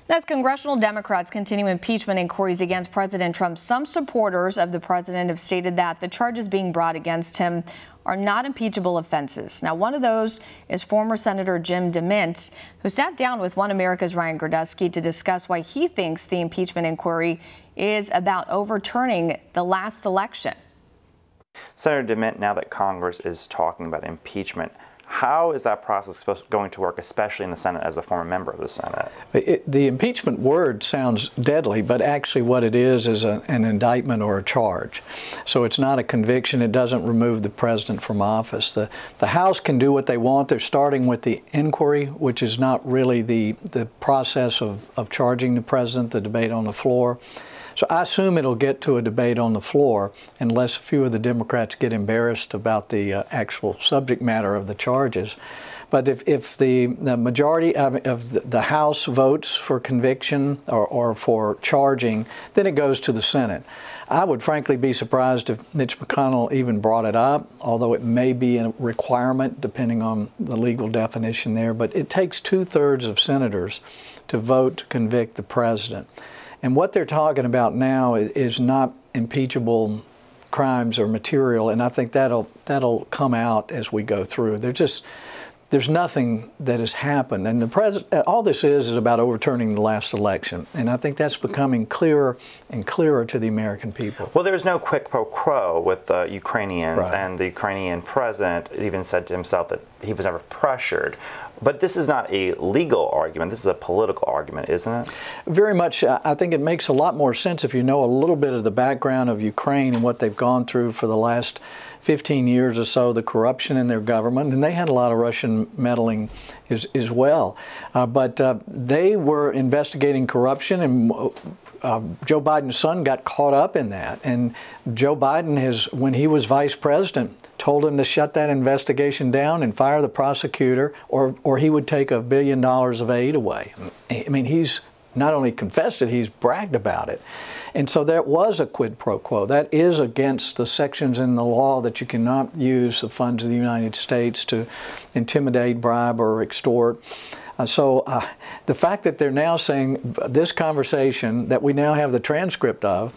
As congressional Democrats continue impeachment inquiries against President Trump, some supporters of the president have stated that the charges being brought against him are not impeachable offenses. Now, one of those is former Senator Jim Demint, who sat down with One America's Ryan Gradusky to discuss why he thinks the impeachment inquiry is about overturning the last election. Senator Demint, now that Congress is talking about impeachment, how is that process going to work, especially in the Senate as a former member of the Senate? The impeachment word sounds deadly, but actually what it is an indictment or a charge. So it's not a conviction. It doesn't remove the president from office. The House can do what they want. They're starting with the inquiry, which is not really the process of charging the president, the debate on the floor. So I assume it'll get to a debate on the floor unless a few of the Democrats get embarrassed about the actual subject matter of the charges. But if the majority of the House votes for conviction or for charging, then it goes to the Senate. I would frankly be surprised if Mitch McConnell even brought it up, although it may be a requirement depending on the legal definition there. But it takes 2/3 of senators to vote to convict the president. And what they're talking about now is not impeachable crimes or material, and I think that'll come out as we go through. There's nothing that has happened, and all this is about overturning the last election, and I think that's becoming clearer and clearer to the American people. Well, there's no quid pro quo with the Ukrainians, right. And the Ukrainian president even said to himself that he was never pressured. But this is not a legal argument. This is a political argument, isn't it? Very much. I think it makes a lot more sense if you know a little bit of the background of Ukraine and what they've gone through for the last 15 years or so, the corruption in their government, and they had a lot of Russian meddling as well. But they were investigating corruption, and Joe Biden's son got caught up in that. And Joe Biden when he was vice president, told him to shut that investigation down and fire the prosecutor, or he would take $1 billion of aid away. I mean, he's not only confessed it, he's bragged about it. And so there was a quid pro quo. That is against the sections in the law that you cannot use the funds of the United States to intimidate, bribe, or extort. So the fact that they're now saying this conversation that we now have the transcript of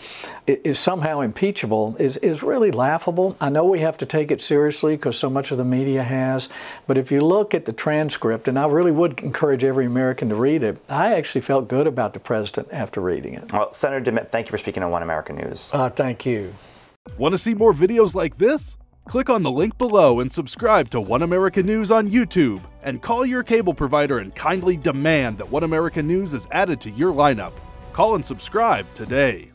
is somehow impeachable is really laughable. I know we have to take it seriously because so much of the media has, but if you look at the transcript, and I really would encourage every American to read it, I actually felt good about the president after reading it. Well, Senator Demint, thank you for speaking on One America News. Thank you. Want to see more videos like this? Click on the link below and subscribe to One America News on YouTube, and call your cable provider and kindly demand that One America News is added to your lineup. Call and subscribe today.